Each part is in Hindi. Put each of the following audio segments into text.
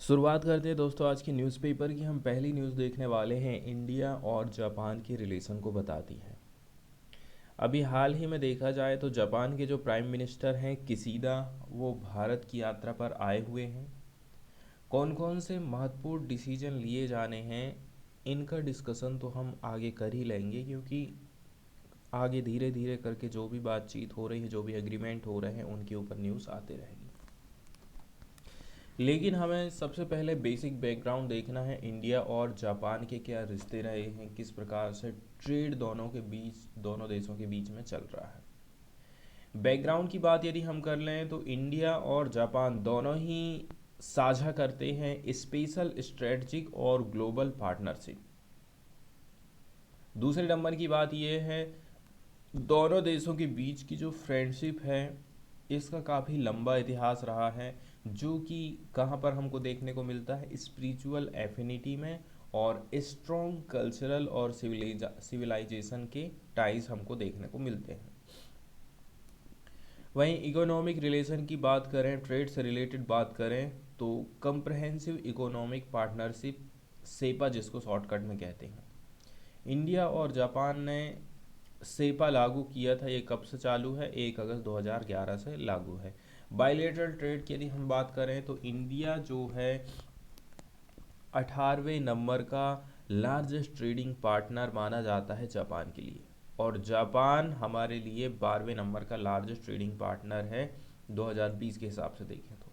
शुरुआत करते हैं दोस्तों आज की न्यूज़पेपर की। हम पहली न्यूज़ देखने वाले हैं, इंडिया और जापान के रिलेशन को बताती है। अभी हाल ही में देखा जाए तो जापान के जो प्राइम मिनिस्टर हैं किसीदा, वो भारत की यात्रा पर आए हुए हैं। कौन कौन से महत्वपूर्ण डिसीजन लिए जाने हैं, इनका डिस्कशन तो हम आगे कर ही लेंगे, क्योंकि आगे धीरे धीरे करके जो भी बातचीत हो रही है, जो भी एग्रीमेंट हो रहे हैं, उनके ऊपर न्यूज़ आते रहेगी। लेकिन हमें सबसे पहले बेसिक बैकग्राउंड देखना है, इंडिया और जापान के क्या रिश्ते रहे हैं, किस प्रकार से ट्रेड दोनों देशों के बीच में चल रहा है। बैकग्राउंड की बात यदि हम कर लें तो इंडिया और जापान दोनों ही साझा करते हैं स्पेशल स्ट्रेटजिक और ग्लोबल पार्टनरशिप। दूसरे नंबर की बात यह है, दोनों देशों के बीच की जो फ्रेंडशिप है, इसका काफ़ी लंबा इतिहास रहा है, जो कि कहाँ पर हमको देखने को मिलता है, स्पिरिचुअल एफिनिटी में और स्ट्रॉन्ग कल्चरल और सिविलाइजेशन के टाइज हमको देखने को मिलते हैं। वहीं इकोनॉमिक रिलेशन की बात करें, ट्रेड से रिलेटेड बात करें, तो कंप्रहेंसिव इकोनॉमिक पार्टनरशिप, सेपा जिसको शॉर्टकट में कहते हैं, इंडिया और जापान ने सेपा लागू किया था। ये कब से चालू है? 1 अगस्त 2011 से लागू है। बायलेटरल ट्रेड की यदि हम बात करें तो इंडिया जो है 18वें नंबर का लार्जेस्ट ट्रेडिंग पार्टनर माना जाता है जापान के लिए, और जापान हमारे लिए 12वें नंबर का लार्जेस्ट ट्रेडिंग पार्टनर है 2020 के हिसाब से देखें तो।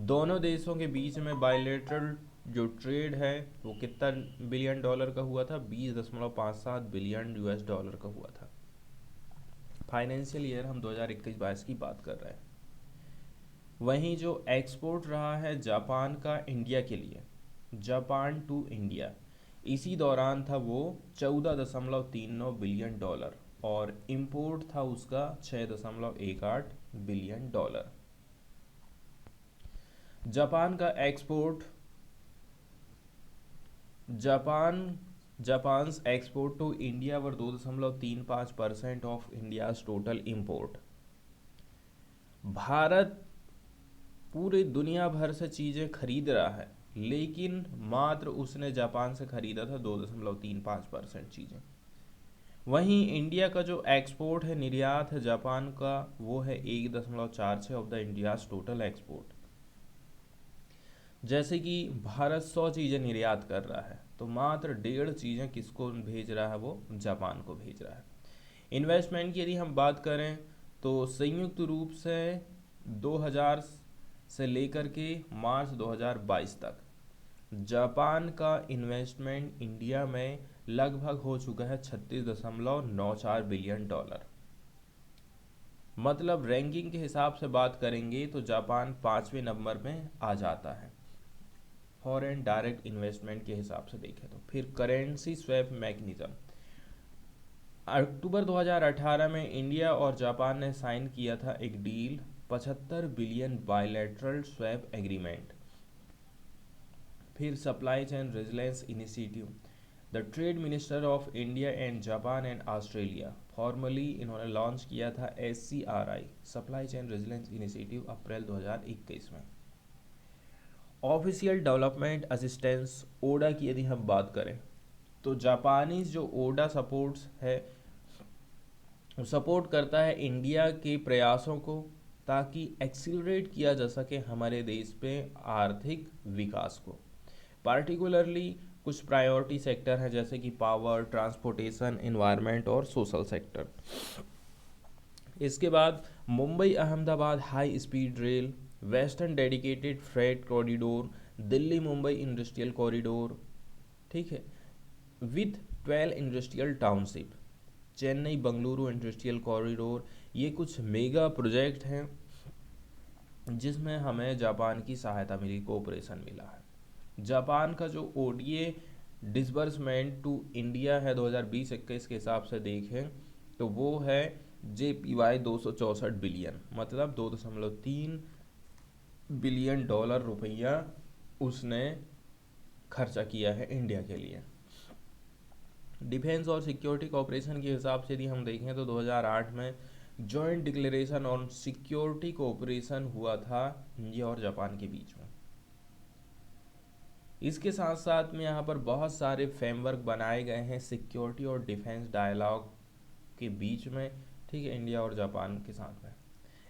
दोनों देशों के बीच में बायलेटरल जो ट्रेड है वो कितना बिलियन डॉलर का हुआ था? 20.57 बिलियन यूएस डॉलर का हुआ था। फाइनेंशियल ईयर हम 2021-22 की बात कर रहे हैं। वहीं जो एक्सपोर्ट रहा है जापान का इंडिया के लिए, जापान टू इंडिया, इसी दौरान था वो 14.39 बिलियन डॉलर, और इंपोर्ट था उसका 6.18 बिलियन डॉलर। जापान का export, Japan Japan's export to India were 2.35% of India's total import. Bharat पूरी दुनिया भर से चीज़ें खरीद रहा है, लेकिन मात्र उसने जापान से खरीदा था 2.35% चीज़ें। वहीं इंडिया का जो एक्सपोर्ट है, निर्यात है जापान का, वो है 1.46 of the India's total export. जैसे कि भारत 100 चीज़ें निर्यात कर रहा है, तो मात्र 1.5 चीज़ें किसको भेज रहा है? वो जापान को भेज रहा है। इन्वेस्टमेंट की यदि हम बात करें तो संयुक्त रूप से 2000 से लेकर के मार्च 2022 तक जापान का इन्वेस्टमेंट इंडिया में लगभग हो चुका है 36.94 बिलियन डॉलर। मतलब रैंकिंग के हिसाब से बात करेंगे तो जापान 5वें नंबर में आ जाता है फॉरेन डायरेक्ट इन्वेस्टमेंट के हिसाब से देखें तो। फिर करेंसी स्वैप मैकेनिज्म, अक्टूबर 2018 में इंडिया और जापान ने साइन किया था एक deal, 75 billion bilateral swap agreement. फिर supply chain resilience initiative, the trade minister of India and Japan and Australia formally इन्होंने लॉन्च किया था SCRI, supply chain resilience initiative, April 2021 में। ऑफिशियल डेवलपमेंट असिस्टेंस ओडा की यदि हम बात करें तो जापानीज जो ओडा सपोर्ट्स है, सपोर्ट करता है इंडिया के प्रयासों को, ताकि एक्सीलरेट किया जा सके हमारे देश पे आर्थिक विकास को। पार्टिकुलरली कुछ प्रायोरिटी सेक्टर हैं, जैसे कि पावर, ट्रांसपोर्टेशन, एनवायरनमेंट और सोशल सेक्टर। इसके बाद Mumbai Ahmedabad high speed rail, western dedicated freight corridor, Delhi Mumbai industrial corridor, ठीक है, with 12 industrial township, Chennai Bengaluru industrial corridor. ये कुछ मेगा प्रोजेक्ट हैं जिसमें हमें जापान की सहायता मिली, कोऑपरेशन मिला है। जापान का जो ODA डिसबर्समेंट टू इंडिया है 2020-21 के हिसाब से देखें तो वो है JPY 264 बिलियन, मतलब 2.3 बिलियन डॉलर रुपया उसने खर्चा किया है इंडिया के लिए। डिफेंस और सिक्योरिटी कोऑपरेशन के हिसाब से यदि हम देखें तो 2008 में joint declaration on security cooperation हुआ था इंडिया और जापान के बीच में। इसके साथ साथ में यहाँ पर बहुत सारे फ्रेमवर्क बनाए गए हैं सिक्योरिटी और डिफेंस डायलॉग के बीच में, ठीक है, इंडिया और जापान के साथ में।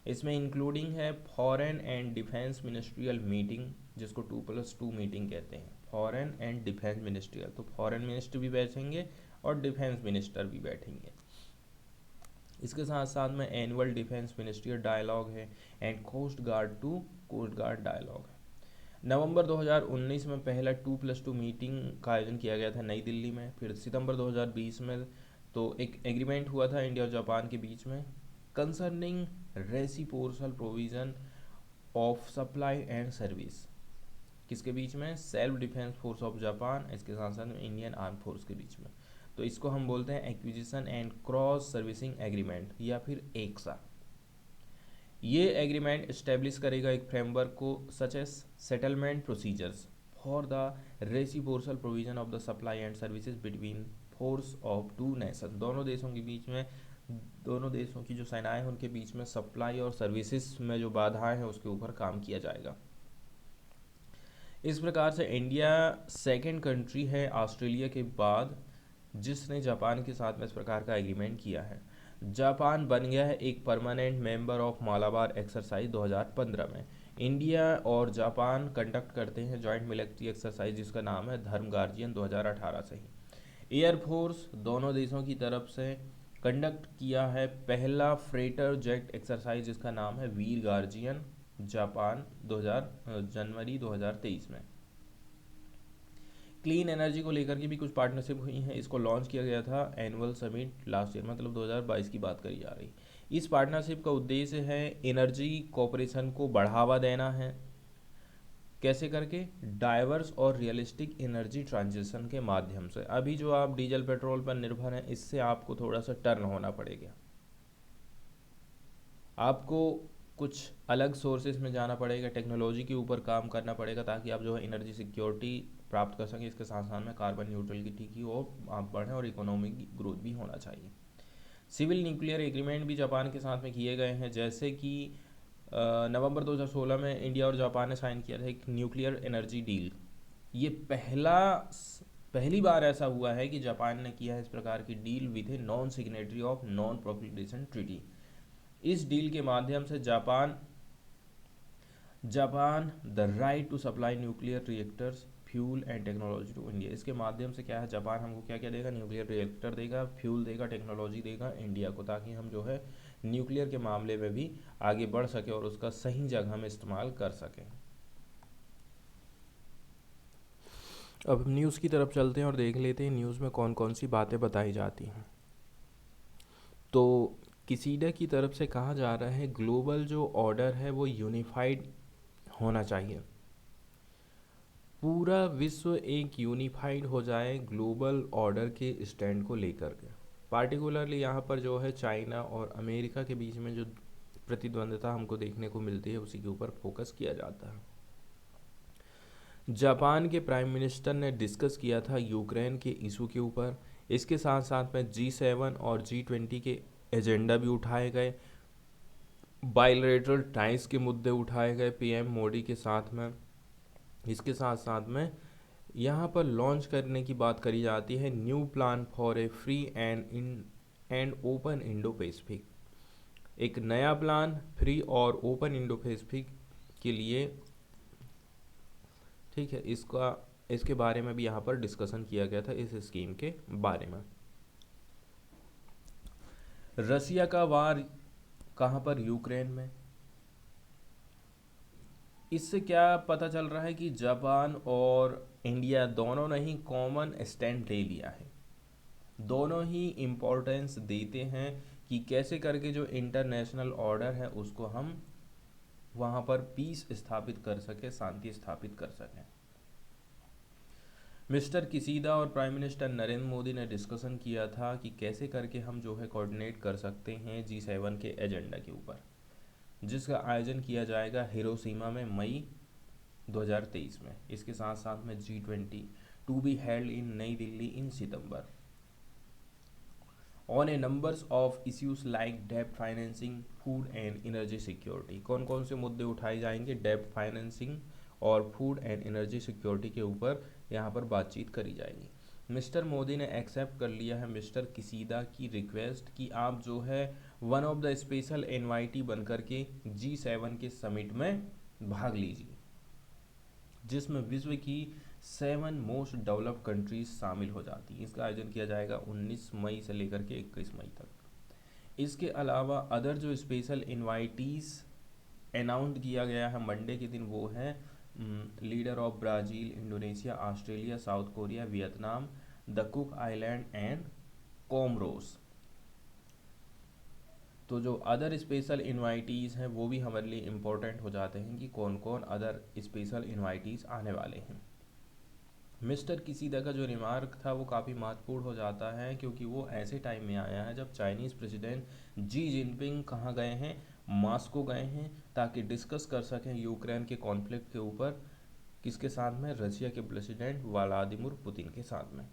इसमें इंक्लूडिंग है foreign and defence ministerial meeting, जिसको 2+2 मीटिंग कहते हैं, फॉरेन एंड डिफेंस मिनिस्ट्रियल, तो फॉरेन मिनिस्टर भी बैठेंगे और डिफेंस मिनिस्टर भी बैठेंगे। इसके साथ साथ में एनुअल डिफेंस मिनिस्ट्रियल डायलॉग है and coast guard to coast guard dialogue है। नवंबर 2019 में पहला 2+2 मीटिंग का आयोजन किया गया था नई दिल्ली में। फिर सितंबर 2020 में तो एक एग्रीमेंट हुआ था इंडिया और जापान के बीच में concerning reciprocal provision of supply and service, किसके बीच में, self defence force of Japan, इसके साथ साथ इंडियन आर्म फोर्स के बीच में। तो इसको हम बोलते हैं acquisition and cross servicing agreement या फिर एक्सा। ये एग्रीमेंट इस्टेब्लिश करेगा एक फ्रेमवर्क को such as settlement procedures for the reciprocal provision of the supply and services between force of two nation, दोनों देशों के बीच में, दोनों देशों की जो सेनाएं हैं उनके बीच में सप्लाई और सर्विसेज में जो बाधाएं हैं उसके ऊपर काम किया जाएगा। इस प्रकार से इंडिया सेकंड कंट्री है ऑस्ट्रेलिया के बाद जिसने जापान के साथ में इस प्रकार का एग्रीमेंट किया है। जापान बन गया है एक permanent member of Malabar exercise 2015 में। इंडिया और जापान कंडक्ट करते हैं जॉइंट मिलिट्री एक्सरसाइज जिसका नाम है धर्म गार्जियन 2018 से ही। एयरफोर्स दोनों देशों की तरफ से कंडक्ट किया है पहला फ्रेटर जेट एक्सरसाइज जिसका नाम है वीर गार्जियन, जापान जनवरी 2023 में। क्लीन एनर्जी को लेकर के भी कुछ पार्टनरशिप हुई हैं। इसको लॉन्च किया गया था एनुअल समिट लास्ट ईयर, मतलब 2022 की बात करी जा रही। इस पार्टनरशिप का उद्देश्य है एनर्जी कोऑपरेशन को बढ़ावा देना है, कैसे करके, डाइवर्स और रियलिस्टिक एनर्जी ट्रांजिशन के माध्यम से। अभी जो आप डीजल पेट्रोल पर निर्भर हैं इससे आपको थोड़ा सा टर्न होना पड़ेगा, आपको कुछ अलग सोर्सेज में जाना पड़ेगा, टेक्नोलॉजी के ऊपर काम करना पड़ेगा ताकि आप जो है एनर्जी सिक्योरिटी प्राप्त कर सकें। इसके साथ साथ में कार्बन न्यूट्रलिटी की ओर आप बढ़ें और इकोनॉमिक ग्रोथ भी होना चाहिए। सिविल न्यूक्लियर एग्रीमेंट भी जापान के साथ में किए गए हैं, जैसे कि नवंबर 2016 में इंडिया और जापान ने साइन किया था एक न्यूक्लियर एनर्जी डील। ये पहली बार ऐसा हुआ है कि जापान ने किया है इस प्रकार की deal with a non signatory of non proliferation treaty. इस डील के माध्यम से Japan the right to supply nuclear reactors fuel and technology to India, इसके माध्यम से क्या है जापान हमको क्या क्या देगा, न्यूक्लियर रिएक्टर देगा, फ्यूल देगा, टेक्नोलॉजी देगा इंडिया को, ताकि हम जो है न्यूक्लियर के मामले में भी आगे बढ़ सके और उसका सही जगह में इस्तेमाल कर सकें। अब न्यूज़ की तरफ चलते हैं और देख लेते हैं न्यूज़ में कौन कौन सी बातें बताई जाती हैं। तो किसीडा की तरफ से कहा जा रहा है ग्लोबल जो ऑर्डर है वो यूनिफाइड होना चाहिए, पूरा विश्व एक यूनिफाइड हो जाए ग्लोबल ऑर्डर के स्टैंड को लेकर के। पार्टिकुलरली यहाँ पर जो है चाइना और अमेरिका के बीच में जो प्रतिद्वंद्विता हमको देखने को मिलती है उसी के ऊपर फोकस किया जाता है। जापान के प्राइम मिनिस्टर ने डिस्कस किया था यूक्रेन के इशू के ऊपर। इसके साथ साथ में G7 और G20 के एजेंडा भी उठाए गए, बायलैटरल टाइज के मुद्दे उठाए गए पीएम मोदी के साथ में। इसके साथ साथ में यहाँ पर लॉन्च करने की बात करी जाती है new plan for a free and open Indo Pacific, एक नया प्लान फ्री और ओपन इंडो पैसिफिक के लिए, ठीक है। इसके बारे में भी यहाँ पर डिस्कशन किया गया था इस स्कीम के बारे में। रसिया का वार कहाँ पर, यूक्रेन में। इससे क्या पता चल रहा है कि जापान और इंडिया दोनों ने ही कॉमन स्टैंड ले लिया है, दोनों ही इम्पोर्टेंस देते हैं कि कैसे करके जो इंटरनेशनल ऑर्डर है उसको हम वहाँ पर पीस स्थापित कर सकें, शांति स्थापित कर सकें। मिस्टर किसीदा और प्राइम मिनिस्टर नरेंद्र मोदी ने डिस्कशन किया था कि कैसे करके हम जो है कोऑर्डिनेट कर सकते हैं G7 के एजेंडा के ऊपर, जिसका आयोजन किया जाएगा हिरोशिमा में मई 2023 में। इसके साथ साथ में G20 to be held in Nai Delhi in September on a numbers of issues like डेब्ट financing, food and energy security. कौन कौन से मुद्दे उठाए जाएंगे, डेब्ट फाइनेंसिंग और फूड एंड एनर्जी सिक्योरिटी के ऊपर यहाँ पर बातचीत करी जाएगी। मिस्टर मोदी ने एक्सेप्ट कर लिया है मिस्टर किसीदा की रिक्वेस्ट कि आप जो है one of the special invitee बनकर के G7 के समिट में भाग लीजिए, जिसमें विश्व की 7 मोस्ट डेवलप्ड कंट्रीज शामिल हो जाती हैं। इसका आयोजन किया जाएगा 19 मई से लेकर के 21 मई तक। इसके अलावा अदर जो स्पेशल इनवाइटीज़ अनाउंस किया गया है मंडे के दिन, वो है leader of Brazil, Indonesia, Australia, South Korea, Vietnam, the Cook Island and Comoros. तो जो अदर स्पेशल इनवाइटीज़ हैं वो भी हमारे लिए इम्पोर्टेंट हो जाते हैं कि कौन कौन अदर स्पेशल इनवाइटीज़ आने वाले हैं। मिस्टर किसीदा का जो रिमार्क था वो काफ़ी महत्वपूर्ण हो जाता है, क्योंकि वो ऐसे टाइम में आया है जब चाइनीज़ प्रेसिडेंट जी जिनपिंग कहाँ गए हैं, मॉस्को गए हैं, ताकि डिस्कस कर सकें यूक्रेन के कॉन्फ्लिक्ट के ऊपर, किसके साथ में, रशिया के प्रेसिडेंट व्लादिमीर पुतिन के साथ में।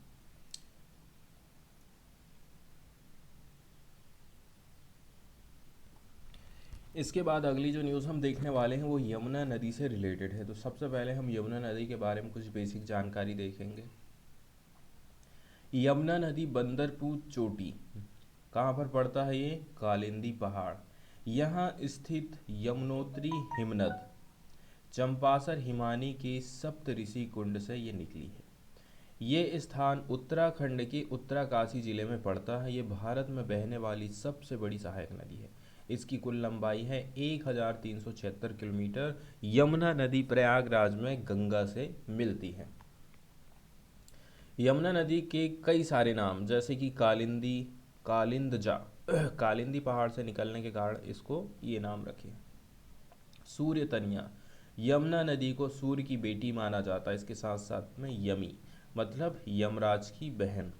इसके बाद अगली जो न्यूज़ हम देखने वाले हैं वो यमुना नदी से रिलेटेड है। तो सबसे पहले हम यमुना नदी के बारे में कुछ बेसिक जानकारी देखेंगे। यमुना नदी बंदरपुर चोटी कहाँ पर पड़ता है, ये कालिंदी पहाड़। यहाँ स्थित यमुनोत्री हिमनद चंपासर हिमानी के सप्तऋषि कुंड से ये निकली है। ये स्थान उत्तराखंड के उत्तराकाशी जिले में पड़ता है। ये भारत में बहने वाली सबसे बड़ी सहायक नदी है। इसकी कुल लंबाई है 1376 किलोमीटर। यमुना नदी प्रयागराज में गंगा से मिलती है। यमुना नदी के कई सारे नाम, जैसे कि कालिंदी, कालिंदजा कालिंदी पहाड़ से निकलने के कारण इसको ये नाम रखे। सूर्य तनिया, यमुना नदी को सूर्य की बेटी माना जाता है। इसके साथ साथ में यमी मतलब यमराज की बहन।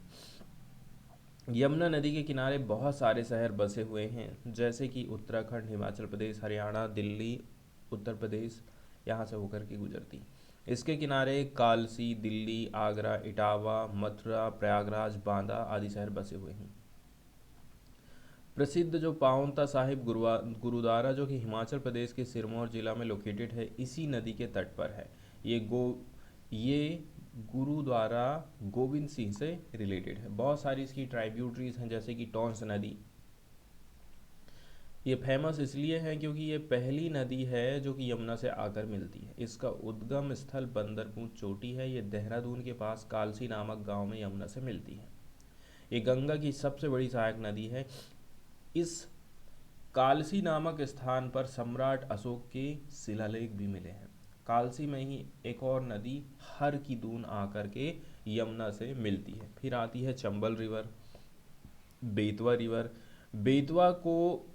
यमुना नदी के किनारे बहुत सारे शहर बसे हुए हैं, जैसे कि उत्तराखंड, हिमाचल प्रदेश, हरियाणा, दिल्ली, उत्तर प्रदेश, यहाँ से होकर के गुजरती। इसके किनारे कालसी, दिल्ली, आगरा, इटावा, मथुरा, प्रयागराज, बांदा आदि शहर बसे हुए हैं। प्रसिद्ध जो पाउंता साहिब गुरुद्वारा, जो कि हिमाचल प्रदेश के सिरमौर जिला में लोकेटेड है, इसी नदी के तट पर है। ये गुरुद्वारा गोविंद सिंह से रिलेटेड है। बहुत सारी इसकी ट्राइब्यूटरीज हैं, जैसे कि टॉन्स नदी। ये फेमस इसलिए है क्योंकि ये पहली नदी है जो कि यमुना से आकर मिलती है। इसका उद्गम स्थल बंदरपुर चोटी है। ये देहरादून के पास कालसी नामक गांव में यमुना से मिलती है। ये गंगा की सबसे बड़ी सहायक नदी है। इस कालसी नामक स्थान पर सम्राट अशोक के शिलालेख भी मिले हैं। कालसी में ही एक और नदी हर की दून आकर के यमुना से मिलती है। फिर आती है चंबल रिवर, बेतवा रिवर। बेतवा को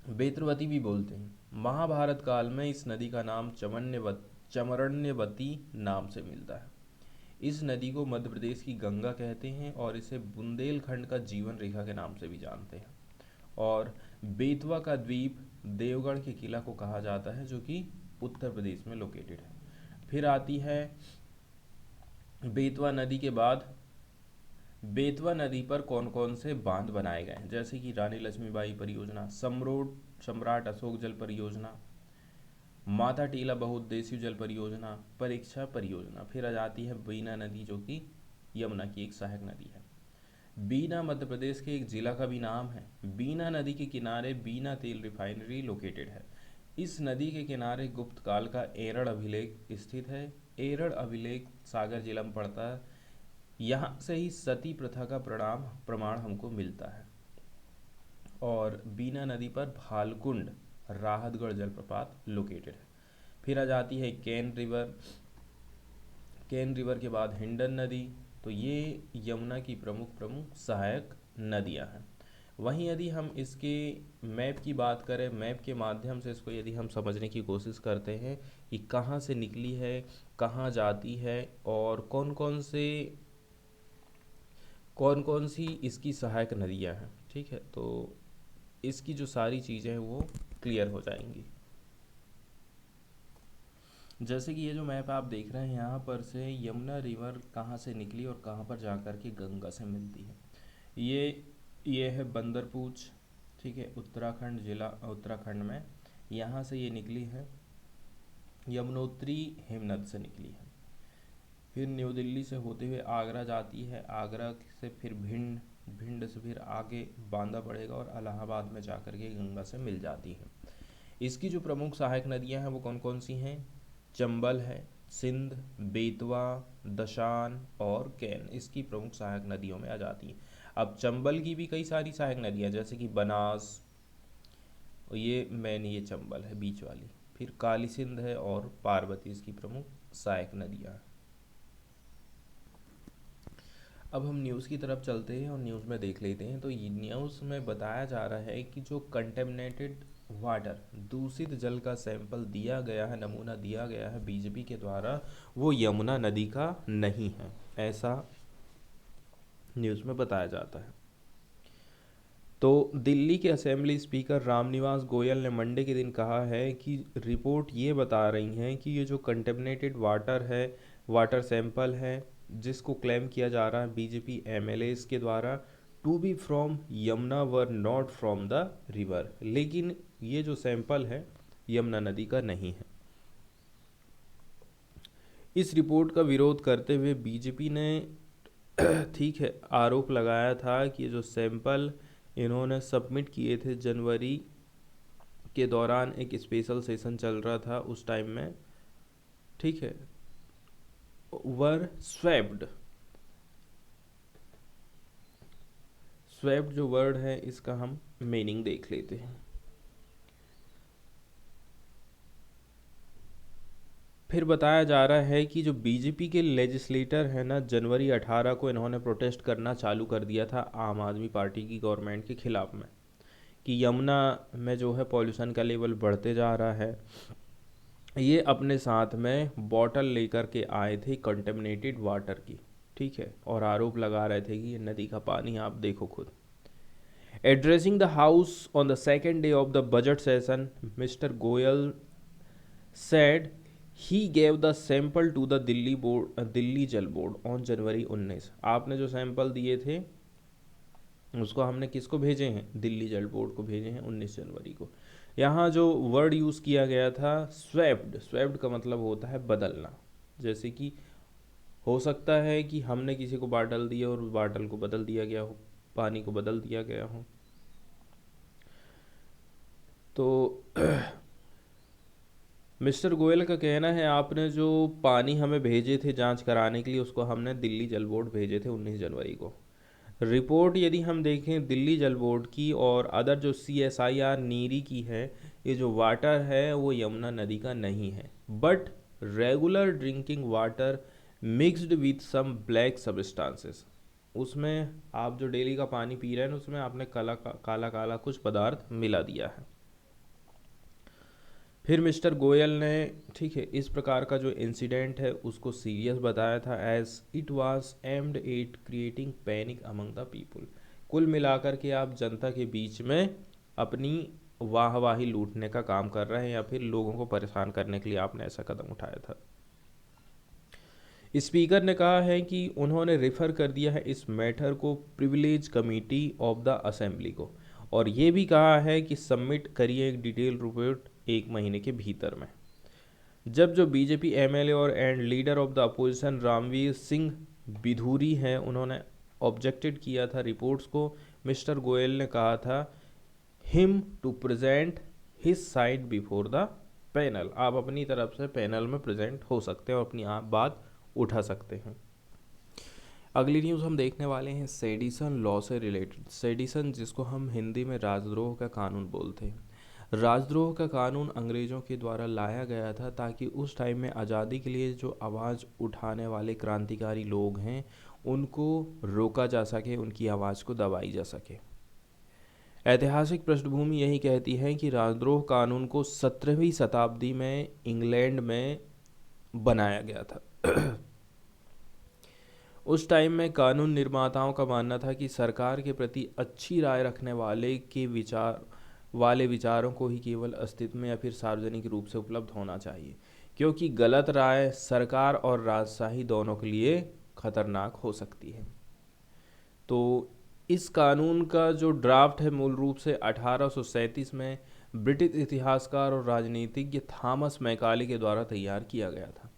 बेत्रवती भी बोलते हैं। महाभारत काल में इस नदी का नाम चमरण्यवती नाम से मिलता है। इस नदी को मध्य प्रदेश की गंगा कहते हैं और इसे बुंदेलखंड का जीवन रेखा के नाम से भी जानते हैं। और बेतवा का द्वीप देवगढ़ के किला को कहा जाता है, जो कि उत्तर प्रदेश में लोकेटेड है। फिर आती है बेतवा नदी के बाद बेतवा नदी पर कौन कौन से बांध बनाए गए हैं, जैसे कि रानी लक्ष्मीबाई परियोजना, सम्राट अशोक जल परियोजना, माता टीला बहुउद्देशीय जल परियोजना, परीक्षा परियोजना। फिर आ जाती है बीना नदी, जो कि यमुना की एक सहायक नदी है। बीना मध्य प्रदेश के एक जिला का भी नाम है। बीना नदी के किनारे बीना तेल रिफाइनरी लोकेटेड है। इस नदी के किनारे गुप्त काल का एरड़ अभिलेख स्थित है। एरड़ अभिलेख सागर जिला में पड़ता है। यहाँ से ही सती प्रथा का प्रमाण हमको मिलता है। और बीना नदी पर भालकुंड राहतगढ़ जलप्रपात लोकेटेड है। फिर आ जाती है केन रिवर। केन रिवर के बाद हिंडन नदी। तो ये यमुना की प्रमुख सहायक नदियां हैं। वहीं यदि हम इसके मैप की बात करें, मैप के माध्यम से इसको यदि हम समझने की कोशिश करते हैं कि कहाँ से निकली है, कहाँ जाती है और कौन कौन सी इसकी सहायक नदियां हैं, ठीक है, तो इसकी जो सारी चीज़ें हैं वो क्लियर हो जाएंगी। जैसे कि ये जो मैप आप देख रहे हैं, यहाँ पर से यमुना रिवर कहाँ से निकली और कहाँ पर जाकर के गंगा से मिलती है। ये है बंदरपूछ, ठीक है, उत्तराखंड जिला, उत्तराखंड में। यहाँ से ये निकली है यमुनोत्री हिमनद से निकली है। फिर न्यू दिल्ली से होते हुए आगरा जाती है, आगरा से फिर भिंड, भिंड से फिर आगे बांदा पड़ेगा और इलाहाबाद में जाकर के गंगा से मिल जाती है। इसकी जो प्रमुख सहायक नदियां हैं वो कौन कौन सी हैं? चंबल है, सिंध, बेतवा, दशान और कैन इसकी प्रमुख सहायक नदियों में आ जाती हैं। अब चंबल की भी कई सारी सहायक नदियां जैसे कि बनास, और ये चंबल है बीच वाली, फिर काली सिंध है और पार्वती इसकी प्रमुख सहायक नदियां हैं। अब हम न्यूज़ की तरफ चलते हैं और न्यूज़ में देख लेते हैं। तो ये न्यूज़ में बताया जा रहा है कि जो कंटेमिनेटेड वाटर, दूषित जल का सैंपल दिया गया है, नमूना दिया गया है बीजेपी के द्वारा, वो यमुना नदी का नहीं है, ऐसा न्यूज़ में बताया जाता है। तो दिल्ली के असेंबली स्पीकर रामनिवास गोयल ने मंडे के दिन कहा है कि रिपोर्ट ये बता रही हैं कि ये जो कंटेमिनेटेड वाटर है, वाटर सैंपल है जिसको क्लेम किया जा रहा है बीजेपी एमएलएस के द्वारा, to be from Yamuna were not from the river, लेकिन ये जो सैंपल है यमुना नदी का नहीं है। इस रिपोर्ट का विरोध करते हुए बीजेपी ने ठीक है आरोप लगाया था कि ये जो सैंपल इन्होंने सबमिट किए थे जनवरी के दौरान, एक स्पेशल सेशन चल रहा था उस टाइम में, ठीक है, वर स्वेप्ड। स्वेप्ड जो वर्ड है इसका हम मीनिंग देख लेते हैं। फिर बताया जा रहा है कि जो बीजेपी के लेजिस्लेटर हैं ना, जनवरी 18 को इन्होंने प्रोटेस्ट करना चालू कर दिया था आम आदमी पार्टी की गवर्नमेंट के खिलाफ में, कि यमुना में जो है पॉल्यूशन का लेवल बढ़ते जा रहा है। ये अपने साथ में बॉटल लेकर के आए थे कंटेमिनेटेड वाटर की, ठीक है, और आरोप लगा रहे थे कि ये नदी का पानी आप देखो खुद। Addressing the house on the second day of the budget session, mister Goyal said he gave the sample to the Delhi जल बोर्ड ऑन जनवरी 19। आपने जो सैंपल दिए थे उसको हमने किसको भेजे हैं? दिल्ली जल बोर्ड को भेजे हैं 19 जनवरी को। यहाँ जो वर्ड यूज़ किया गया था स्वेप्ड, स्वेप्ड का मतलब होता है बदलना, जैसे कि हो सकता है कि हमने किसी को बाटल दिया और बाटल को बदल दिया गया हो, पानी को बदल दिया गया हो। तो मिस्टर गोयल का कहना है आपने जो पानी हमें भेजे थे जांच कराने के लिए उसको हमने दिल्ली जल बोर्ड भेजे थे 19 जनवरी को। रिपोर्ट यदि हम देखें दिल्ली जल बोर्ड की और अदर जो CSIR नीरी की है, ये जो वाटर है वो यमुना नदी का नहीं है, but regular drinking water mixed with some black substances. उसमें आप जो डेली का पानी पी रहे हैं उसमें आपने काला काला कुछ पदार्थ मिला दिया है। फिर मिस्टर गोयल ने, ठीक है, इस प्रकार का जो इंसिडेंट है उसको सीरियस बताया था, as it was aimed at creating panic among the people. कुल मिलाकर के आप जनता के बीच में अपनी वाहवाही लूटने का काम कर रहे हैं या फिर लोगों को परेशान करने के लिए आपने ऐसा कदम उठाया था। स्पीकर ने कहा है कि उन्होंने रेफर कर दिया है इस मैटर को privilege committee of the assembly को, और ये भी कहा है कि सबमिट करिए एक डिटेल रिपोर्ट 1 महीने के भीतर में। जब जो बीजेपी एमएलए और and leader of the opposition Ramvir Singh Bidhuri हैं, उन्होंने ऑब्जेक्टेड किया था रिपोर्ट्स को, मिस्टर गोयल ने कहा था him to present his side before the panel. आप अपनी तरफ से पैनल में प्रेजेंट हो सकते हैं और अपनी आप बात उठा सकते हैं। अगली न्यूज़ हम देखने वाले हैं सेडिशन लॉ से रिलेटेड। सेडिशन जिसको हम हिंदी में राजद्रोह का कानून बोलते हैं। राजद्रोह का कानून अंग्रेज़ों के द्वारा लाया गया था ताकि उस टाइम में आज़ादी के लिए जो आवाज़ उठाने वाले क्रांतिकारी लोग हैं उनको रोका जा सके, उनकी आवाज़ को दबाई जा सके। ऐतिहासिक पृष्ठभूमि यही कहती है कि राजद्रोह कानून को 17वीं शताब्दी में इंग्लैंड में बनाया गया था। उस टाइम में कानून निर्माताओं का मानना था कि सरकार के प्रति अच्छी राय रखने वाले विचारों को ही केवल अस्तित्व में या फिर सार्वजनिक रूप से उपलब्ध होना चाहिए, क्योंकि गलत राय सरकार और राजशाही दोनों के लिए खतरनाक हो सकती है। तो इस कानून का जो ड्राफ्ट है मूल रूप से 1837 में ब्रिटिश इतिहासकार और राजनीतिज्ञ थॉमस मैकाले के द्वारा तैयार किया गया था।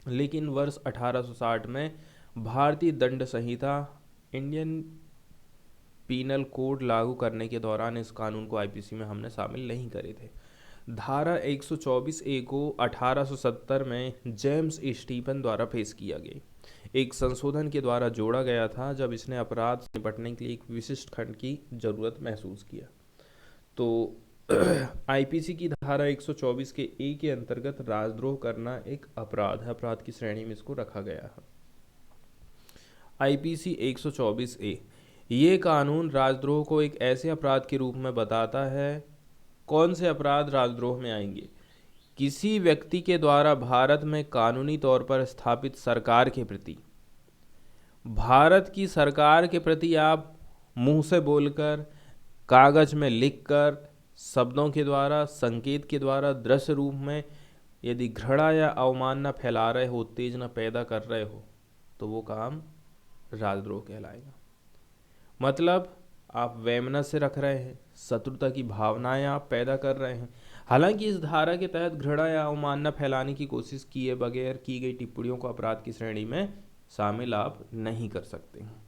लेकिन वर्ष 1860 में भारतीय दंड संहिता इंडियन पीनल कोड लागू करने के दौरान इस कानून को आईपीसी में हमने शामिल नहीं करे थे। धारा 124 ए को 1870 में जेम्स स्टीफन द्वारा पेश किया गया एक संशोधन के द्वारा जोड़ा गया था, जब इसने अपराध से निपटने के लिए एक विशिष्ट खंड की जरूरत महसूस किया। तो आईपीसी की धारा 124 के ए के अंतर्गत राजद्रोह करना एक अपराध है, अपराध की श्रेणी में इसको रखा गया है। आईपीसी 124 ए ये कानून राजद्रोह को एक ऐसे अपराध के रूप में बताता है। कौन से अपराध राजद्रोह में आएंगे? किसी व्यक्ति के द्वारा भारत में कानूनी तौर पर स्थापित सरकार के प्रति, भारत की सरकार के प्रति आप मुंह से बोलकर, कागज में लिखकर, शब्दों के द्वारा, संकेत के द्वारा, दृश्य रूप में यदि घृणा या अवमानना फैला रहे हो, उत्तेजना पैदा कर रहे हो, तो वो काम राजद्रोह कहलाएगा। मतलब आप वैमनस्य रख रहे हैं, शत्रुता की भावनाएं आप पैदा कर रहे हैं। हालांकि इस धारा के तहत घृणा या अवमानना फैलाने की कोशिश किए बगैर की गई टिप्पणियों को अपराध की श्रेणी में शामिल आप नहीं कर सकते हैं।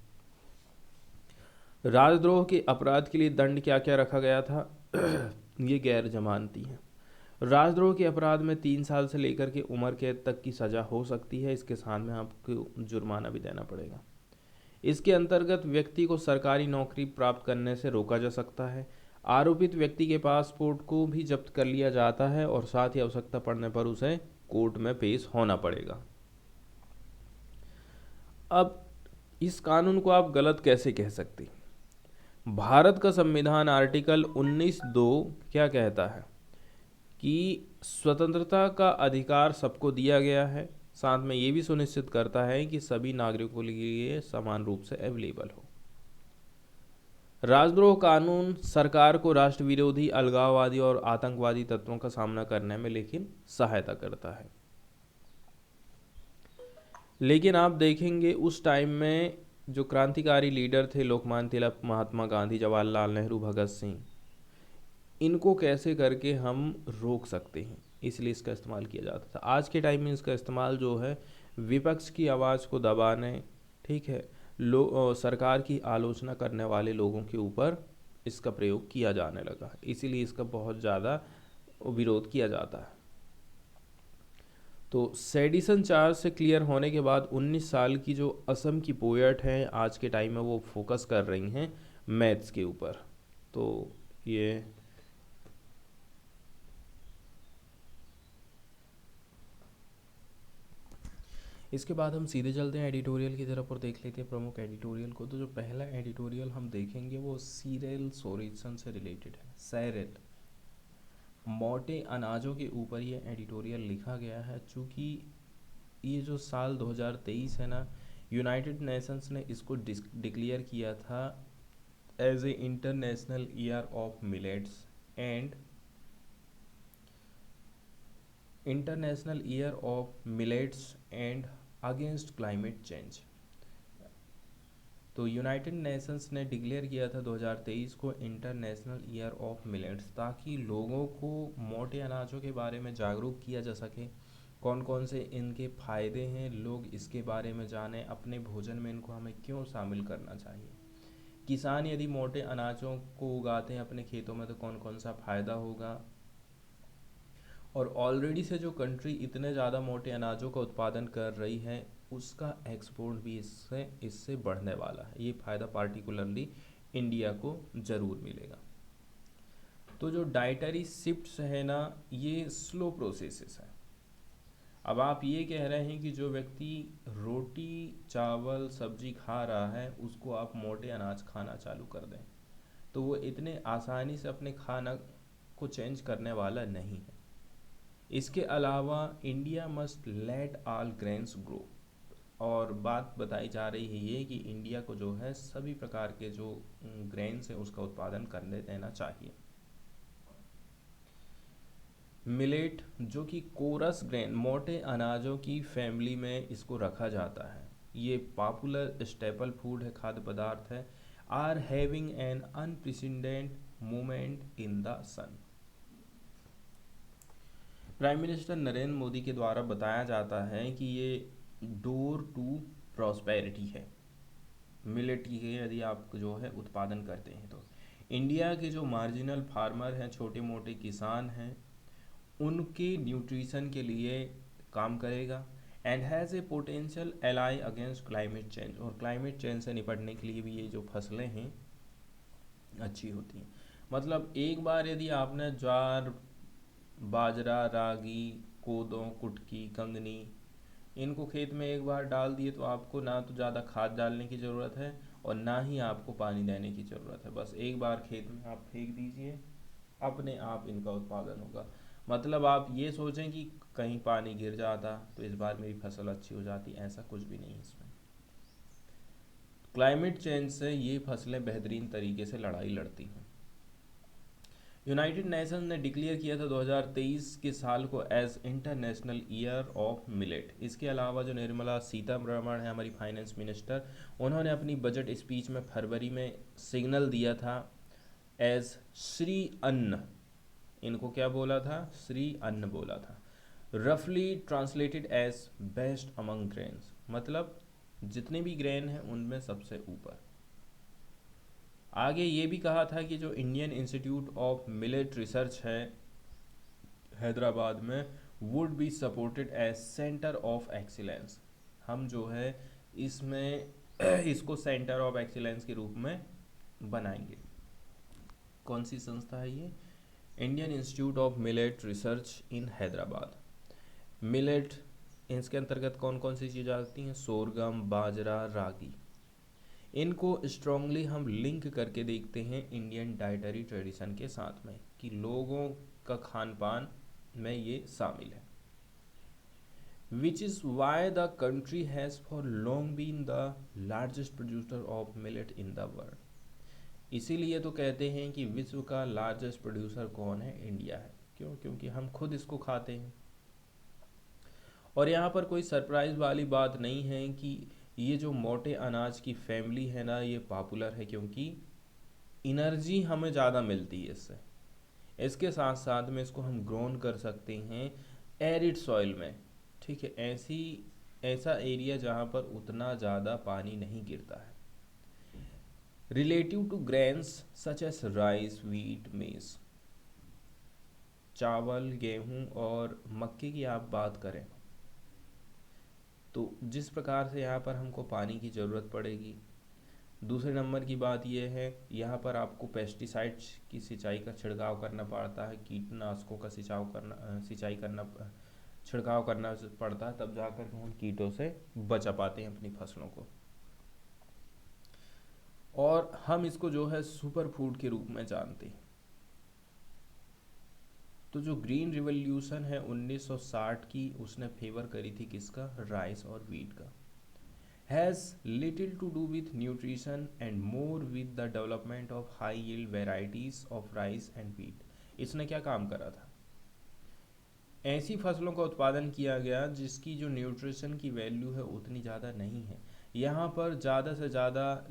राजद्रोह के अपराध के लिए दंड क्या क्या रखा गया था? ये गैर जमानती है। राजद्रोह के अपराध में 3 साल से लेकर के उम्र कैद तक की सजा हो सकती है। इसके साथ में आपको जुर्माना भी देना पड़ेगा। इसके अंतर्गत व्यक्ति को सरकारी नौकरी प्राप्त करने से रोका जा सकता है। आरोपित व्यक्ति के पासपोर्ट को भी जब्त कर लिया जाता है और साथ ही आवश्यकता पड़ने पर उसे कोर्ट में पेश होना पड़ेगा। अब इस कानून को आप गलत कैसे कह सकते हैं? भारत का संविधान आर्टिकल 19(2) क्या कहता है कि स्वतंत्रता का अधिकार सबको दिया गया है, साथ में ये भी सुनिश्चित करता है कि सभी नागरिकों के लिए समान रूप से अवेलेबल हो। राजद्रोह कानून सरकार को राष्ट्र विरोधी, अलगाववादी और आतंकवादी तत्वों का सामना करने में लेकिन सहायता करता है। लेकिन आप देखेंगे उस टाइम में जो क्रांतिकारी लीडर थे, लोकमान्य तिलक, महात्मा गांधी, जवाहरलाल नेहरू, भगत सिंह, इनको कैसे करके हम रोक सकते हैं, इसलिए इसका इस्तेमाल किया जाता था। आज के टाइम में इसका इस्तेमाल जो है विपक्ष की आवाज़ को दबाने, ठीक है, सरकार की आलोचना करने वाले लोगों के ऊपर इसका प्रयोग किया जाने लगा, इसीलिए इसका बहुत ज़्यादा विरोध किया जाता है। तो सेडिशन चार्ज से क्लियर होने के बाद 19 साल की जो असम की पोएट हैं आज के टाइम में वो फोकस कर रही हैं मैथ्स के ऊपर। तो ये इसके बाद हम सीधे चलते हैं एडिटोरियल की तरफ और देख लेते हैं प्रमुख एडिटोरियल को। तो जो पहला एडिटोरियल हम देखेंगे वो सीरियल सोरेशन से रिलेटेड है। सैरेल, मोटे अनाजों के ऊपर ये एडिटोरियल लिखा गया है। चूँकि ये जो साल 2023 है ना, यूनाइटेड नेशंस ने इसको डिक्लेयर किया था as a international year of millets and international year of millets and against climate change. तो यूनाइटेड नेशंस ने डिक्लेयर किया था 2023 को इंटरनेशनल ईयर ऑफ मिलेट्स, ताकि लोगों को मोटे अनाजों के बारे में जागरूक किया जा सके, कौन कौन से इनके फ़ायदे हैं, लोग इसके बारे में जानें, अपने भोजन में इनको हमें क्यों शामिल करना चाहिए। किसान यदि मोटे अनाजों को उगाते हैं अपने खेतों में तो कौन कौन सा फ़ायदा होगा, और ऑलरेडी से जो कंट्री इतने ज़्यादा मोटे अनाजों का उत्पादन कर रही है उसका एक्सपोर्ट भी इससे बढ़ने वाला है। ये फ़ायदा पार्टिकुलरली इंडिया को ज़रूर मिलेगा। तो जो डाइटरी शिफ्ट्स है ना, ये स्लो प्रोसेसेस है। अब आप ये कह रहे हैं कि जो व्यक्ति रोटी, चावल, सब्जी खा रहा है उसको आप मोटे अनाज खाना चालू कर दें, तो वो इतने आसानी से अपने खाना को चेंज करने वाला नहीं है। इसके अलावा India must let all grains grow, और बात बताई जा रही है ये कि इंडिया को जो है सभी प्रकार के जो ग्रेन्स हैं उसका उत्पादन करने देना चाहिए। मिलेट जो कि कोरस ग्रेन, मोटे अनाजों की फैमिली में इसको रखा जाता है, ये पॉपुलर स्टेपल फूड है, खाद्य पदार्थ है, are having an unprecedented movement in the sun. Prime minister Narendra Modi के द्वारा बताया जाता है कि ये डोर टू प्रॉस्पेरिटी है। मिलेट के यदि आप जो है उत्पादन करते हैं तो इंडिया के जो मार्जिनल फार्मर हैं, छोटे मोटे किसान हैं, उनके न्यूट्रिशन के लिए काम करेगा। And has a potential ally against climate change, और क्लाइमेट चेंज से निपटने के लिए भी ये जो फसलें हैं अच्छी होती हैं। मतलब एक बार यदि आपने ज्वार, बाजरा, रागी, कोदो, कुटकी, कंगनी इनको खेत में एक बार डाल दिए तो आपको ना तो ज़्यादा खाद डालने की ज़रूरत है और ना ही आपको पानी देने की ज़रूरत है। बस एक बार खेत में आप फेंक दीजिए, अपने आप इनका उत्पादन होगा। मतलब आप ये सोचें कि कहीं पानी गिर जाता तो इस बार मेरी फसल अच्छी हो जाती, ऐसा कुछ भी नहीं है इसमें। क्लाइमेट चेंज से ये फसलें बेहतरीन तरीके से लड़ाई लड़ती हैं। यूनाइटेड नेशन ने डिक्लेयर किया था 2023 के साल को as international year of millet. इसके अलावा जो निर्मला सीतारमण है हमारी फाइनेंस मिनिस्टर, उन्होंने अपनी बजट स्पीच में फरवरी में सिग्नल दिया था एज श्री अन्न। इनको क्या बोला था? श्री अन्न बोला था। रफली translated as best among grains, मतलब जितने भी ग्रेन हैं उनमें सबसे ऊपर। आगे ये भी कहा था कि जो Indian Institute of Millet Research है हैदराबाद में, would be supported as centre of excellence. हम जो है इसमें इसको सेंटर ऑफ एक्सीलेंस के रूप में बनाएंगे। कौन सी संस्था है ये? Indian Institute of Millet research in Hyderabad. Millet, इसके अंतर्गत कौन कौन सी चीज़ें आती हैं? सोरगम, बाजरा, रागी। इनको स्ट्रांगली हम लिंक करके देखते हैं इंडियन डाइटरी ट्रेडिशन के साथ में कि लोगों का खान पान में ये शामिल है। Which is why the country has for long been the largest producer of millet in the world. इसीलिए तो कहते हैं कि विश्व का लार्जेस्ट प्रोड्यूसर कौन है? इंडिया है। क्यों? क्योंकि हम खुद इसको खाते हैं। और यहाँ पर कोई सरप्राइज वाली बात नहीं है कि ये जो मोटे अनाज की फैमिली है ना, ये पॉपुलर है क्योंकि एनर्जी हमें ज़्यादा मिलती है इससे। इसके साथ साथ में इसको हम ग्रोन कर सकते हैं एरिड सॉइल में। ठीक है, ऐसा एरिया जहाँ पर उतना ज़्यादा पानी नहीं गिरता है। Relative to grains such as rice, wheat, maize, चावल, गेहूँ और मक्के की आप बात करें तो जिस प्रकार से यहाँ पर हमको पानी की ज़रूरत पड़ेगी। दूसरे नंबर की बात यह है, यहाँ पर आपको पेस्टिसाइड्स की सिंचाई का छिड़काव करना पड़ता है, कीटनाशकों का छिड़काव करना पड़ता है, तब जाकर के हम कीटों से बचा पाते हैं अपनी फसलों को। और हम इसको जो है सुपर फूड के रूप में जानते हैं। तो जो ग्रीन रिवॉल्यूशन है 1960 की, उसने फेवर करी थी किसका? राइस और व्हीट का। Has little to do with nutrition and more with the development of high yield varieties of rice and wheat. इसने क्या काम करा था? ऐसी फसलों का उत्पादन किया गया जिसकी जो न्यूट्रिशन की वैल्यू है उतनी ज़्यादा नहीं है। यहाँ पर ज़्यादा से ज़्यादा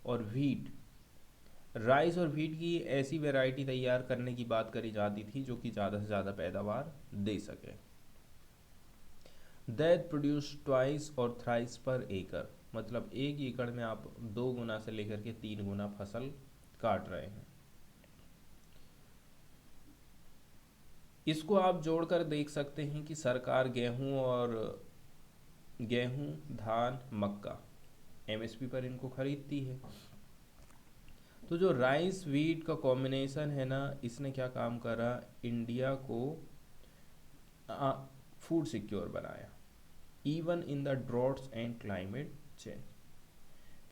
और राइस और व्हीट की ऐसी वैरायटी तैयार करने की बात करी जाती थी जो कि ज़्यादा से ज़्यादा पैदावार दे सके। दैट प्रोड्यूस ट्वाइस और थ्राइस पर एकड़, मतलब एक एकड़ में आप 2 गुना से लेकर के 3 गुना फसल काट रहे हैं। इसको आप जोड़कर देख सकते हैं कि सरकार गेहूं, धान, मक्का एमएसपी पर इनको खरीदती है। तो जो राइस व्हीट का कॉम्बिनेशन है ना, इसने क्या काम करा? इंडिया को फूड सिक्योर बनाया, even in the droughts and climate change.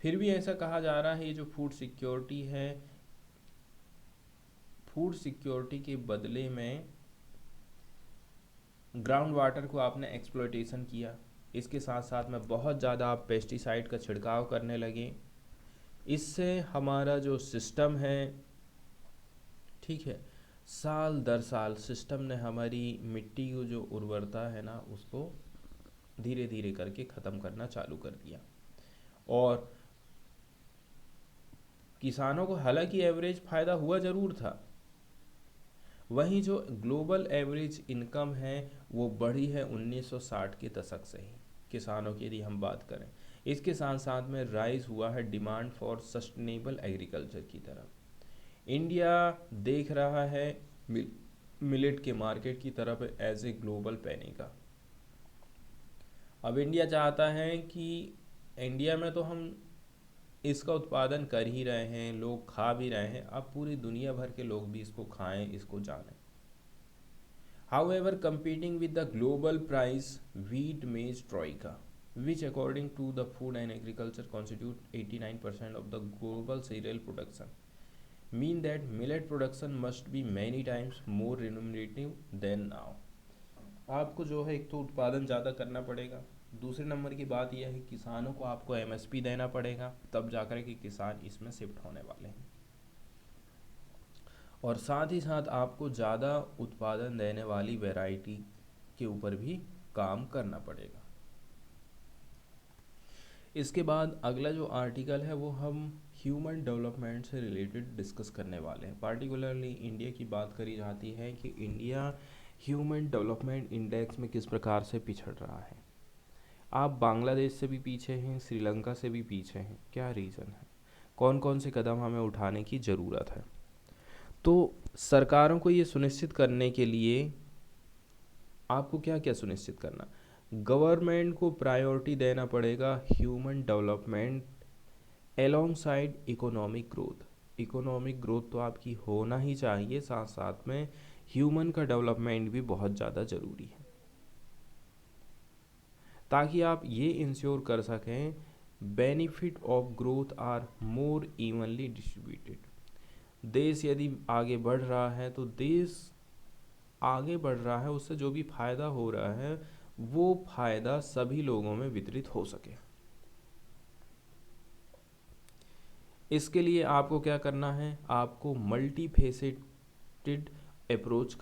फिर भी ऐसा कहा जा रहा है ये जो फूड सिक्योरिटी है, फूड सिक्योरिटी के बदले में ग्राउंड वाटर को आपने एक्सप्लॉयटेशन किया, इसके साथ साथ में बहुत ज़्यादा आप पेस्टिसाइड का छिड़काव करने लगे। इससे हमारा जो सिस्टम है, ठीक है, साल दर साल सिस्टम ने हमारी मिट्टी की जो उर्वरता है ना, उसको धीरे धीरे करके ख़त्म करना चालू कर दिया। और किसानों को हालांकि एवरेज फ़ायदा हुआ ज़रूर था, वहीं जो ग्लोबल एवरेज इनकम है वो बढ़ी है 1960 के दशक से ही, किसानों की यदि हम बात करें। इसके साथ साथ में राइज हुआ है डिमांड फॉर सस्टेनेबल एग्रीकल्चर की तरफ। इंडिया देख रहा है मिलेट के मार्केट की तरफ एज ए ग्लोबल पैनी का। अब इंडिया चाहता है कि इंडिया में तो हम इसका उत्पादन कर ही रहे हैं, लोग खा भी रहे हैं, अब पूरी दुनिया भर के लोग भी इसको खाएं, इसको जानें। However, competing with the global price wheat maize troika, which according to the Food and Agriculture constitute 89% of the global cereal production, mean that millet production must be many times more remunerative than now. आपको जो है एक तो उत्पादन ज़्यादा करना पड़ेगा, दूसरे नंबर की बात यह है किसानों को आपको एमएसपी देना पड़ेगा, तब जाकर के किसान इसमें शिफ्ट होने वाले हैं। और साथ ही साथ आपको ज़्यादा उत्पादन देने वाली वैरायटी के ऊपर भी काम करना पड़ेगा। इसके बाद अगला जो आर्टिकल है वो हम ह्यूमन डेवलपमेंट से रिलेटेड डिस्कस करने वाले हैं। पार्टिकुलरली इंडिया की बात करी जाती है कि इंडिया ह्यूमन डेवलपमेंट इंडेक्स में किस प्रकार से पिछड़ रहा है। आप बांग्लादेश से भी पीछे हैं, श्रीलंका से भी पीछे हैं। क्या रीज़न है, कौन कौन से कदम हमें उठाने की ज़रूरत है? तो सरकारों को ये सुनिश्चित करने के लिए आपको क्या क्या सुनिश्चित करना, गवर्नमेंट को प्रायोरिटी देना पड़ेगा human development along side economic growth. Economic growth तो आपकी होना ही चाहिए, साथ साथ में ह्यूमन का डेवलपमेंट भी बहुत ज़्यादा ज़रूरी है, ताकि आप ये इंश्योर कर सकें benefit of growth are more evenly distributed. देश यदि आगे बढ़ रहा है तो देश आगे बढ़ रहा है, उससे जो भी फायदा हो रहा है वो फायदा सभी लोगों में वितरित हो सके। इसके लिए आपको क्या करना है, आपको मल्टी फेसेटेड अप्रोच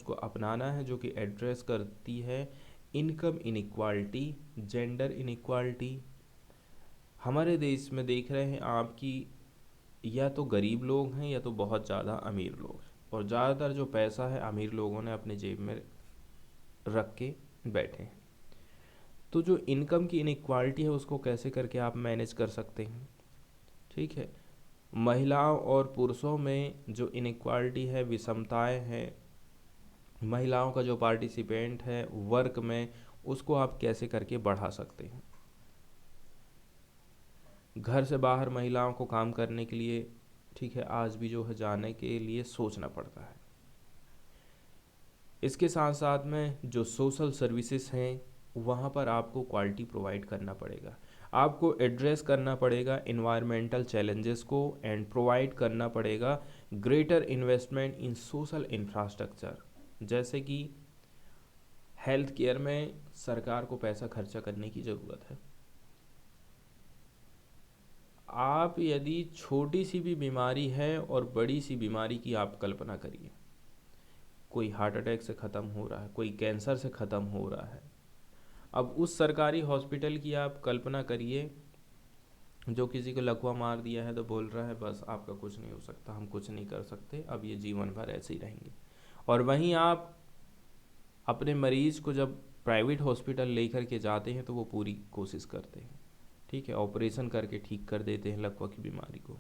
को अपनाना है, जो कि एड्रेस करती है इनकम इनइक्वालिटी, जेंडर इनइक्वालिटी। हमारे देश में देख रहे हैं आपकी या तो गरीब लोग हैं या तो बहुत ज़्यादा अमीर लोग हैं, और ज़्यादातर जो पैसा है अमीर लोगों ने अपने जेब में रख के बैठे हैं। तो जो इनकम की इनइक्वालिटी है उसको कैसे करके आप मैनेज कर सकते हैं, ठीक है। महिलाओं और पुरुषों में जो इनइक्वालिटी है, विषमताएं हैं, महिलाओं का जो पार्टिसिपेंट है वर्क में, उसको आप कैसे करके बढ़ा सकते हैं। घर से बाहर महिलाओं को काम करने के लिए, ठीक है, आज भी जो है जाने के लिए सोचना पड़ता है। इसके साथ साथ में जो सोशल सर्विसेज हैं वहाँ पर आपको क्वालिटी प्रोवाइड करना पड़ेगा, आपको एड्रेस करना पड़ेगा इन्वायरमेंटल चैलेंजेस को, एंड प्रोवाइड करना पड़ेगा ग्रेटर इन्वेस्टमेंट इन सोशल इंफ्रास्ट्रक्चर। जैसे कि हेल्थ केयर में सरकार को पैसा खर्चा करने की ज़रूरत है। आप यदि छोटी सी भी बीमारी है और बड़ी सी बीमारी की आप कल्पना करिए, कोई हार्ट अटैक से ख़त्म हो रहा है, कोई कैंसर से ख़त्म हो रहा है, अब उस सरकारी हॉस्पिटल की आप कल्पना करिए जो किसी को लकवा मार दिया है तो बोल रहा है बस आपका कुछ नहीं हो सकता, हम कुछ नहीं कर सकते, अब ये जीवन भर ऐसे ही रहेंगे। और वहीं आप अपने मरीज़ को जब प्राइवेट हॉस्पिटल लेकर के जाते हैं तो वो पूरी कोशिश करते हैं, ठीक है, ऑपरेशन करके ठीक कर देते हैं लकवा की बीमारी को।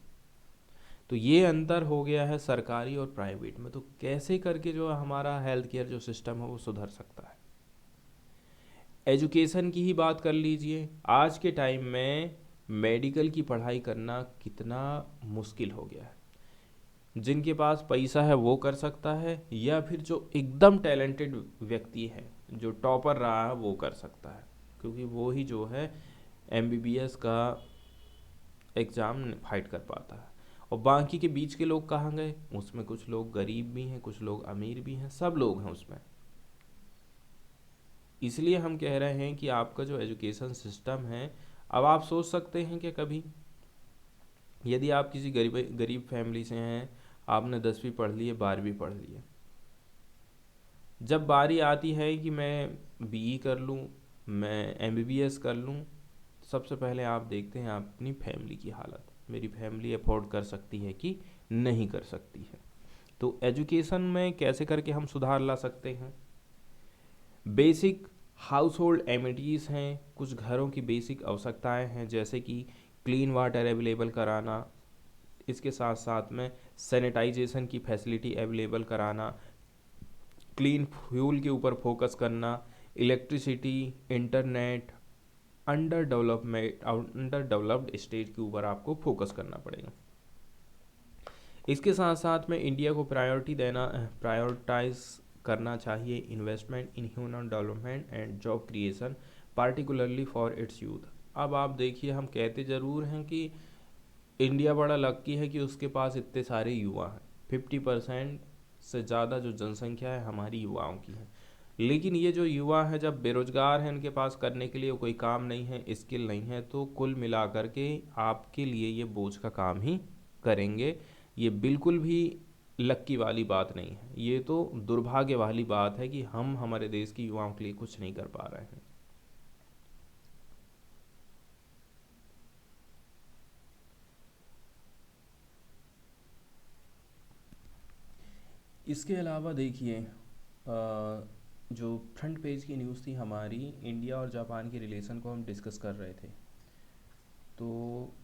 तो ये अंतर हो गया है सरकारी और प्राइवेट में। तो कैसे करके जो हमारा हेल्थ केयर जो सिस्टम है वो सुधर सकता है। एजुकेशन की ही बात कर लीजिए, आज के टाइम में मेडिकल की पढ़ाई करना कितना मुश्किल हो गया है। जिनके पास पैसा है वो कर सकता है, या फिर जो एकदम टैलेंटेड व्यक्ति है जो टॉपर रहा है वो कर सकता है, क्योंकि वो ही जो है एमबीबीएस का एग्ज़ाम फाइट कर पाता है। और बाकी के बीच के लोग कहाँ गए, उसमें कुछ लोग गरीब भी हैं, कुछ लोग अमीर भी हैं, सब लोग हैं उसमें। इसलिए हम कह रहे हैं कि आपका जो एजुकेशन सिस्टम है, अब आप सोच सकते हैं कि कभी यदि आप किसी गरीब फैमिली से हैं, आपने 10वीं पढ़ ली है, 12वीं पढ़ ली है, जब बारी आती है कि मैं बीई कर लूँ, मैं एमबीबीएस कर लूँ, सबसे पहले आप देखते हैं अपनी फैमिली की हालत, मेरी फैमिली अफोर्ड कर सकती है कि नहीं कर सकती है। तो एजुकेशन में कैसे करके हम सुधार ला सकते हैं? बेसिक हाउस होल्ड एमिनिटीज़ हैं, कुछ घरों की बेसिक आवश्यकताएं हैं, जैसे कि क्लीन वाटर अवेलेबल कराना, इसके साथ साथ में सैनिटाइजेशन की फैसिलिटी अवेलेबल कराना, क्लीन फ्यूल के ऊपर फोकस करना, electricity, internet, under developed state के ऊपर आपको फोकस करना पड़ेगा। इसके साथ साथ में इंडिया को प्रायोरिटाइज करना चाहिए investment in human development and job creation, particularly for its youth. अब आप देखिए, हम कहते ज़रूर हैं कि इंडिया बड़ा लक्की है कि उसके पास इतने सारे युवा हैं, 50% से ज़्यादा जो जनसंख्या है हमारी युवाओं की है। लेकिन ये जो युवा हैं जब बेरोजगार हैं, उनके पास करने के लिए कोई काम नहीं है, स्किल नहीं है, तो कुल मिलाकर के आपके लिए ये बोझ का काम ही करेंगे। ये बिल्कुल भी लक्की वाली बात नहीं है, ये तो दुर्भाग्य वाली बात है कि हम हमारे देश की युवाओं के लिए कुछ नहीं कर पा रहे हैं। इसके अलावा देखिए, जो फ्रंट पेज की न्यूज़ थी हमारी, इंडिया और जापान के रिलेशन को हम डिस्कस कर रहे थे। तो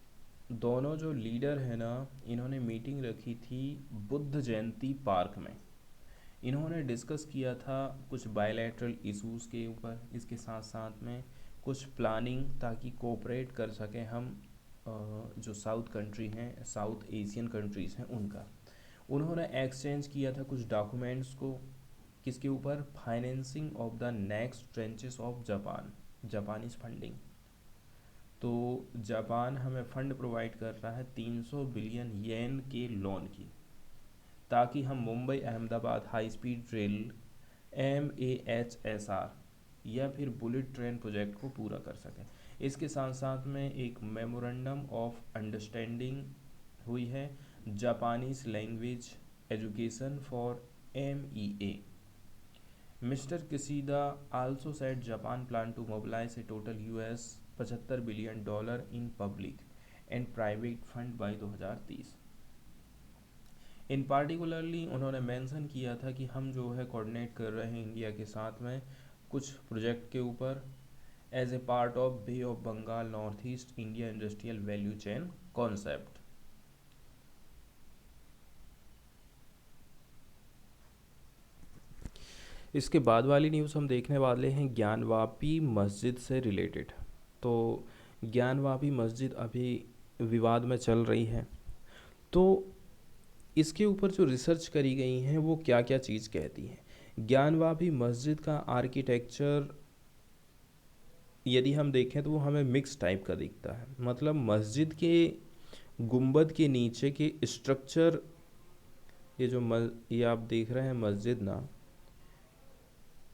दोनों जो लीडर हैं ना, इन्होंने मीटिंग रखी थी बुद्ध जयंती पार्क में। इन्होंने डिस्कस किया था कुछ बायलैटरल इश्यूज़ के ऊपर, इसके साथ साथ में कुछ प्लानिंग, ताकि कोऑपरेट कर सकें हम जो साउथ कंट्री हैं, साउथ एशियन कंट्रीज़ हैं उनका। उन्होंने एक्सचेंज किया था कुछ डॉक्यूमेंट्स को, किसके ऊपर? Financing of the next trenches of Japan, Japanese funding. तो जापान हमें फंड प्रोवाइड कर रहा है 300 बिलियन येन के लोन की, ताकि हम Mumbai Ahmedabad high speed rail MAHSR या फिर बुलेट ट्रेन प्रोजेक्ट को पूरा कर सकें। इसके साथ साथ में एक मेमोरेंडम ऑफ अंडरस्टैंडिंग हुई है, Japanese language education for MEA। Mister Kishida also said Japan plan to mobilise a total $75 billion in public and private fund by 2030। In particularly उन्होंने मेंशन किया था कि हम जो है कोऑर्डिनेट कर रहे हैं इंडिया के साथ में कुछ प्रोजेक्ट के ऊपर, as a part of Bay of Bengal North East India industrial value chain concept. इसके बाद वाली न्यूज़ हम देखने वाले हैं ज्ञानवापी मस्जिद से रिलेटेड। तो ज्ञानवापी मस्जिद अभी विवाद में चल रही है, तो इसके ऊपर जो रिसर्च करी गई हैं वो क्या क्या चीज़ कहती हैं। ज्ञानवापी मस्जिद का आर्किटेक्चर यदि हम देखें तो वो हमें मिक्स टाइप का दिखता है। मतलब मस्जिद के गुंबद के नीचे के स्ट्रक्चर, ये आप देख रहे हैं मस्जिद ना,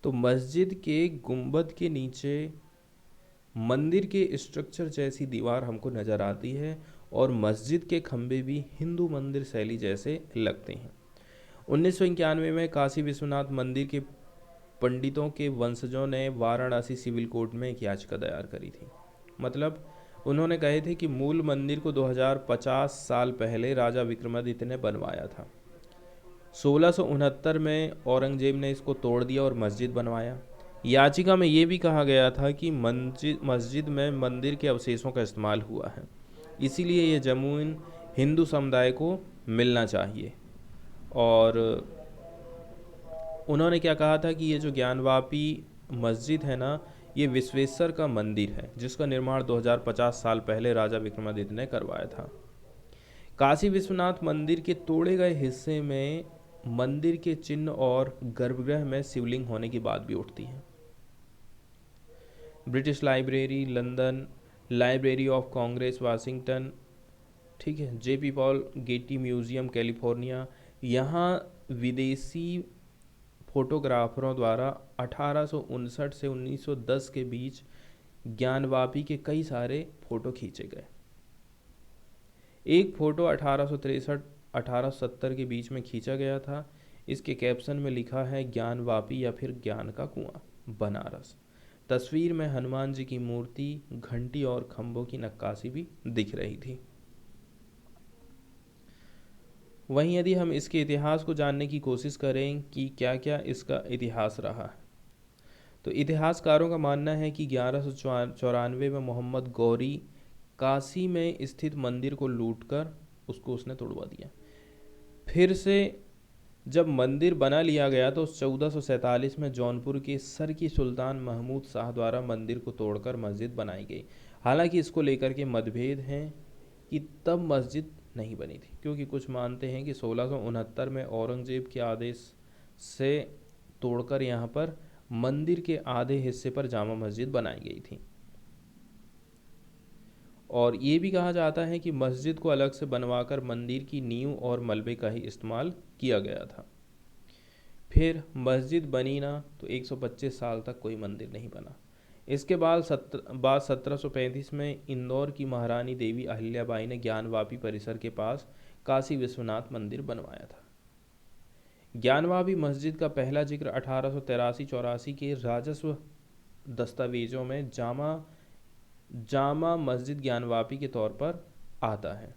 तो मस्जिद के गुंबद के नीचे मंदिर के स्ट्रक्चर जैसी दीवार हमको नज़र आती है, और मस्जिद के खंभे भी हिंदू मंदिर शैली जैसे लगते हैं। 1991 में काशी विश्वनाथ मंदिर के पंडितों के वंशजों ने वाराणसी सिविल कोर्ट में एक याचिका दायर करी थी। मतलब उन्होंने कहे थे कि मूल मंदिर को 2050 साल पहले राजा विक्रमादित्य ने बनवाया था। 1669 में औरंगजेब ने इसको तोड़ दिया और मस्जिद बनवाया। याचिका में ये भी कहा गया था कि मस्जिद में मंदिर के अवशेषों का इस्तेमाल हुआ है, इसीलिए ये ज़मीन हिंदू समुदाय को मिलना चाहिए। और उन्होंने क्या कहा था कि ये जो ज्ञानवापी मस्जिद है ना, ये विश्वेश्वर का मंदिर है, जिसका निर्माण 2050 साल पहले राजा विक्रमादित्य ने करवाया था। काशी विश्वनाथ मंदिर के तोड़े गए हिस्से में मंदिर के चिन्ह और गर्भगृह में शिवलिंग होने की बात भी उठती है। British library London, library of Congress Washington, ठीक है, JP Paul Getty museum California, यहाँ विदेशी फोटोग्राफरों द्वारा 1859 से 1910 के बीच ज्ञानवापी के कई सारे फोटो खींचे गए। एक फ़ोटो 1863-1870 के बीच में खींचा गया था। इसके कैप्शन में लिखा है ज्ञानवापी या फिर ज्ञान का कुआं, बनारस। तस्वीर में हनुमान जी की मूर्ति, घंटी और खंभों की नक्काशी भी दिख रही थी। वहीं यदि हम इसके इतिहास को जानने की कोशिश करें कि क्या क्या इसका इतिहास रहा है, तो इतिहासकारों का मानना है कि 1194 में मोहम्मद गौरी काशी में स्थित मंदिर को लूटकर उसने तोड़वा दिया। फिर से जब मंदिर बना लिया गया तो 1447 में जौनपुर के सर की सुल्तान महमूद शाह द्वारा मंदिर को तोड़कर मस्जिद बनाई गई। हालांकि इसको लेकर के मतभेद हैं कि तब मस्जिद नहीं बनी थी, क्योंकि कुछ मानते हैं कि 1669 में औरंगजेब के आदेश से तोड़कर यहाँ पर मंदिर के आधे हिस्से पर जामा मस्जिद बनाई गई थी। और ये भी कहा जाता है कि मस्जिद को अलग से बनवाकर मंदिर की नींव और मलबे का ही इस्तेमाल किया गया था। फिर मस्जिद बनी ना तो 125 साल तक कोई मंदिर नहीं बना। इसके बाद 1735 में इंदौर की महारानी देवी अहिल्याबाई ने ज्ञानवापी परिसर के पास काशी विश्वनाथ मंदिर बनवाया था। ज्ञानवापी मस्जिद का पहला जिक्र 1883-84 के राजस्व दस्तावेजों में जामा मस्जिद ज्ञानवापी के तौर पर आता है।